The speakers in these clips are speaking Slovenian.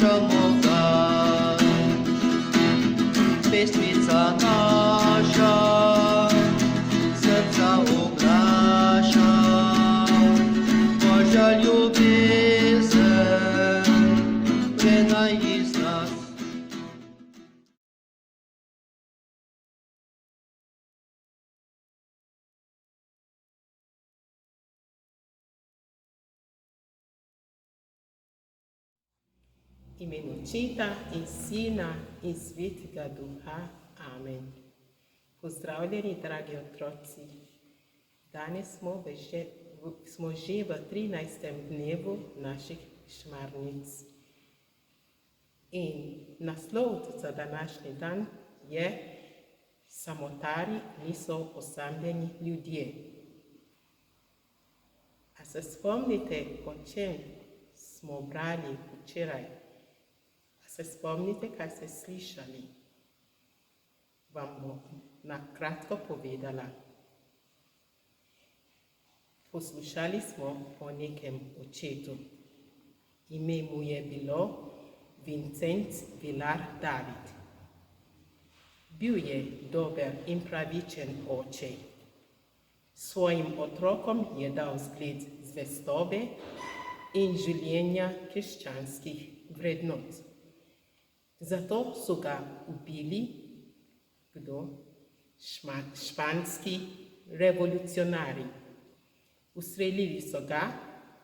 Moldava, pesmica nasza, serca oglasza, Boża ljubezen, prena iz nas. V imenu Očeta in Sina in Svetega Duha. Amen. Pozdravljeni, dragi otroci. Danes smo že v 13. dnevu naših šmarnic. In naslov za današnji dan je Samotari niso osamljeni ljudje. A se spomnite, o čem smo brali včeraj? Se spomnite, kaj ste slišali? Vam bom na kratko povedala. Poslušali smo o nekem očetu. Ime mu je bilo Vincenc Vilar David. Bil je dober in pravičen oče. Svojim otrokom je dal zgled zvestobe in življenja krščanskih vrednot. Zato so ga ubili, kdo? Španski revolucionarji. Ustrelili so ga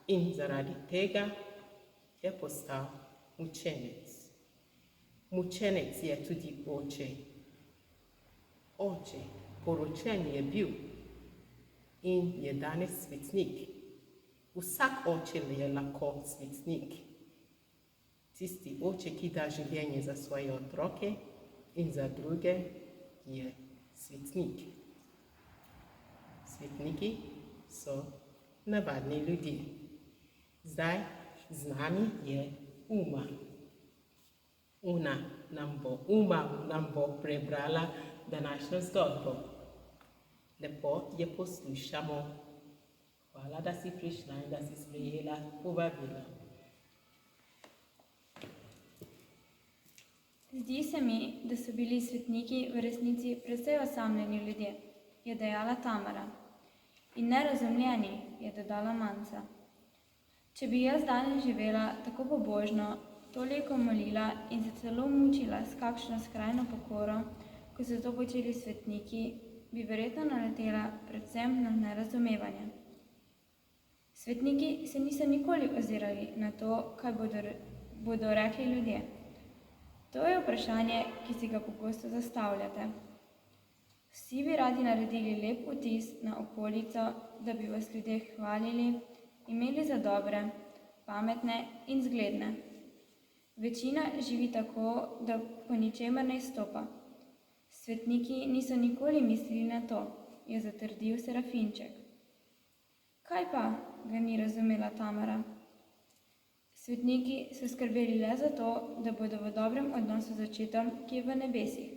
in zaradi tega je postal mučenec. Mučenec je tudi oče. Oče, poročen je bil in je danes svetnik. Vsak oče je lahko svetnik. Tisti oče, ki da življenje za svoje otroke in za druge, je svetnik. Svetniki so navadni ljudje. Zdaj z nami je Uma. Uma nam bo prebrala današnjo zgodbo. Lepo je poslušamo. Hvala, da si prišla in da si sprejela povabilo. Zdi se mi, da so bili svetniki v resnici precej osamljeni ljudje, je dejala Tamara. In nerazumljeni, je dodala Manca. Če bi jaz danes živela tako pobožno, toliko molila in se celo mučila s kakšno skrajno pokoro, ko so to počeli svetniki, bi verjetno naletela predvsem na nerazumevanje. Svetniki se niso nikoli ozirali na to, kaj bodo rekli ljudje. To je vprašanje, ki si ga pogosto zastavljate. Vsi bi radi naredili lep vtis na okolico, da bi vas ljudje hvalili, imeli za dobre, pametne in zgledne. Večina živi tako, da po ničemer ne izstopa. Svetniki niso nikoli mislili na to, je zatrdil Serafinček. Kaj pa, ga ni razumela Tamara. Svetniki so skrbeli le za to, da bodo v dobrem odnosu z Očetom, ki je v nebesih.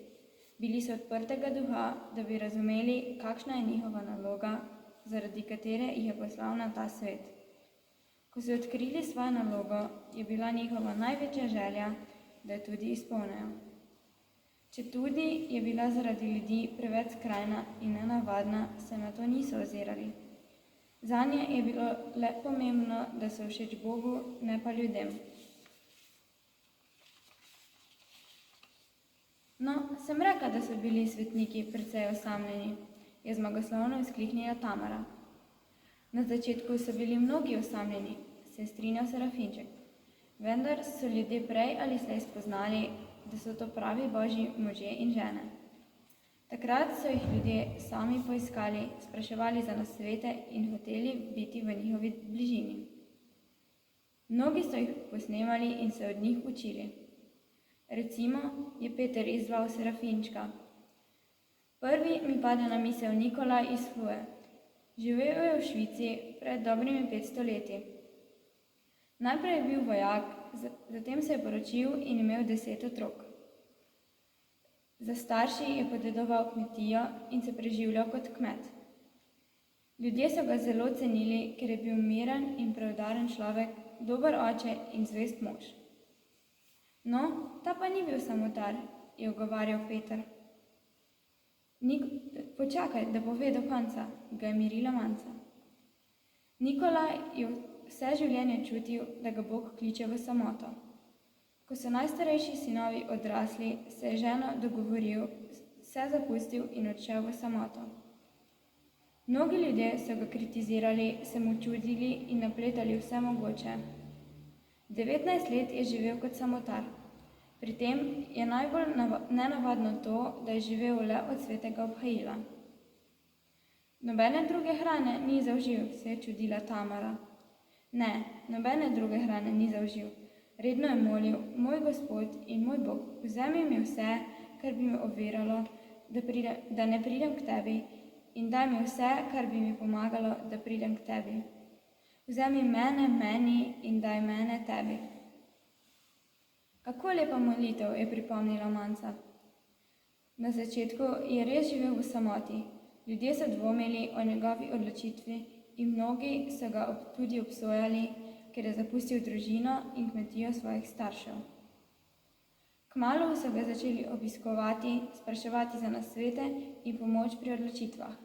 Bili so odprtega duha, da bi razumeli, kakšna je njihova naloga, zaradi katere jih je poslal na ta svet. Ko so odkrili svojo nalogo, je bila njihova največja želja, da jo tudi izpolnijo. Četudi je bila zaradi ljudi preveč skrajna in nenavadna, se na to niso ozirali. Zanje je bilo le pomembno, da so všeč Bogu, ne pa ljudem. No, sem rekla, da so bili svetniki precej osamljeni, je zmagoslavno vzkliknila Tamara. Na začetku so bili mnogi osamljeni, se je strinjal Serafinček. Vendar so ljudje prej ali slej spoznali, da so to pravi Božji možje in žene. Takrat so jih ljudje sami poiskali, spraševali za nasvete in hoteli biti v njihovi bližini. Mnogi so jih posnemali in se od njih učili. Recimo je Peter izzval Serafinčka. Prvi mi pade na misel Nikolaj iz Flue. Živel je v Švici pred dobrimi 500 leti. Najprej je bil vojak, zatem se je poročil in imel 10 otrok. Za starši je podedoval kmetijo in se preživljal kot kmet. Ljudje so ga zelo cenili, ker je bil miren in preudaren človek, dober oče in zvest mož. No, ta pa ni bil samotar, je ugovarjal Peter. Počakaj, da pove do konca, ga je mirila Manca. Nikolaj je vse življenje čutil, da ga Bog kliče v samoto. Ko so najstarejši sinovi odrasli, se je ženo dogovoril, vse zapustil in odšel v samoto. Mnogi ljudje so ga kritizirali, se mu čudili in napletali vse mogoče. 19 let je živel kot samotar. Pri tem je najbolj nenavadno to, da je živel le od svetega obhajila. Nobene druge hrane ni zaužil, se je čudila Tamara. Ne, nobene druge hrane ni zaužil. Redno je molil, moj Gospod in moj Bog, vzemi mi vse, kar bi me oviralo, da ne pridem k tebi, in daj mi vse, kar bi mi pomagalo, da pridem k tebi. Vzemi mene meni in daj mene tebi. Kako lepa molitev, je pripomnila Manca. Na začetku je res živel v samoti. Ljudje so dvomili o njegovi odločitvi in mnogi so ga tudi obsojali, ker je zapustil družino in kmetijo svojih staršev. Kmalu so ga začeli obiskovati, spraševati za nasvete in pomoč pri odločitvah.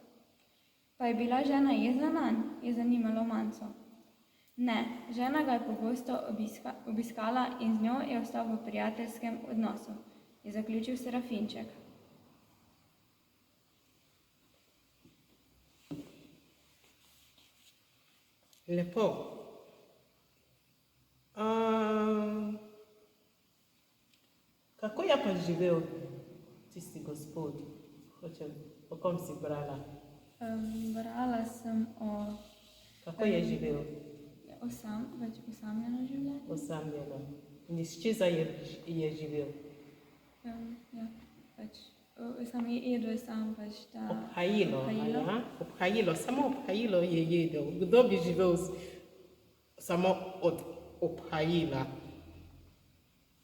Pa je bila žena jezna nanj, je zanimalo Manco. Ne, žena ga je pogosto obiskala in z njo je ostal v prijateljskem odnosu, je zaključil Serafinček. Lepo. Kako je pa živel tisti gospod? O kom si brala? Brala sem o... Kako je živel? Osamljeno življenje. Osamljeno. In iz česa je živel? Sam jedel sam ta... Obhajilo. Obhajilo. Samo obhajilo je jedel. Kdo bi živel samo od obhajila?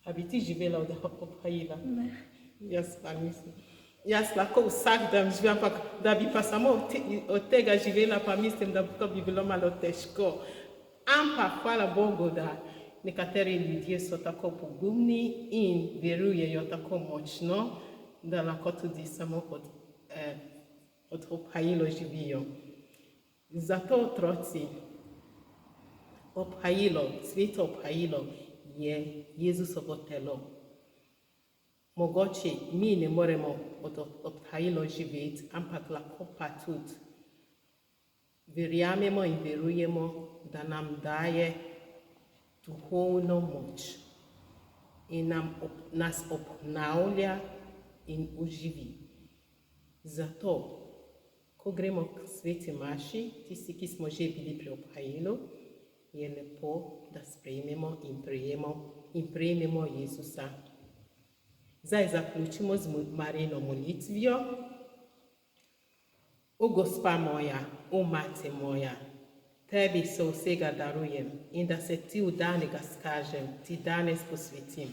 A bi ti živela od obhajila? Ne. Jaz pa mislim. Jaz lahko vsak dan živim, ampak da bi pa samo od tega živela, pa mislim, da to bi bilo malo težko. Ampak hvala Bogu, da nekateri ljudje so tako pogumni in verujejo tako močno, da lahko tudi samo od obhajilo živijo. Zato otroci, obhajilo, sveto obhajilo je Jezusovo telo. Mogoče mi ne moremo od obhajilo živeti, ampak lahko pa tudi verjamemo in verujemo, da nam daje duhovno moč in nas obnavlja in oživi. Zato, ko gremo k sveti maši, tisti, ki smo že bili pri obhajilu, je lepo, da sprejmemo in prejmemo Jezusa. Zdaj zaključimo z Marijino molitvijo. O Gospa moja, o Mati moja, tebi se vsega darujem in da se ti vdanega skažem, ti danes posvetim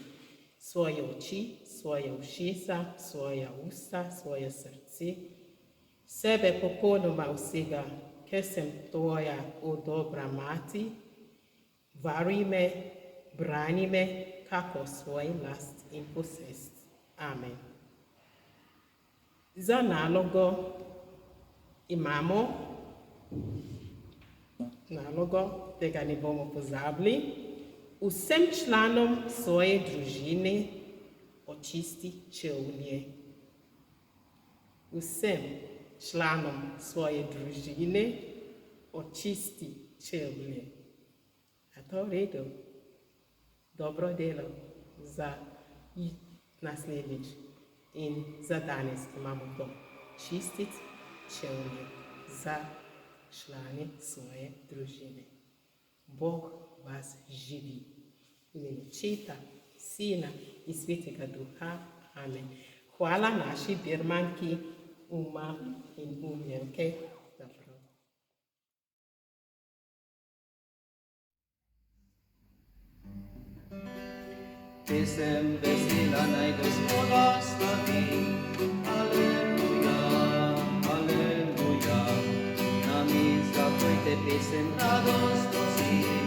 svoje oči, svoje ušesa, svoja usta, svoje srce, sebe popolnoma vsega, ker sem tvoja, o dobra mati, varuj me, brani me, kako svoj last in posest. Amen. Za nalogo imamo nalogo, tega ne bomo pozabili, vsem članom svoje družine očisti čevlje. Vsem članom svoje družine očisti čevlje. A to v redu? Dobro delo za naslednjič in za danes imamo to čistiti čevlje za člane svoje družine. Bog vas živi. V imenu Očeta, Sina in Svetega Duha. Amen. Hvala naši birmanki Uma in Umljenke. Pesem vesela naj Gospoda slavi. Aleluja, aleluja. Nami zapojte pesem radostno si.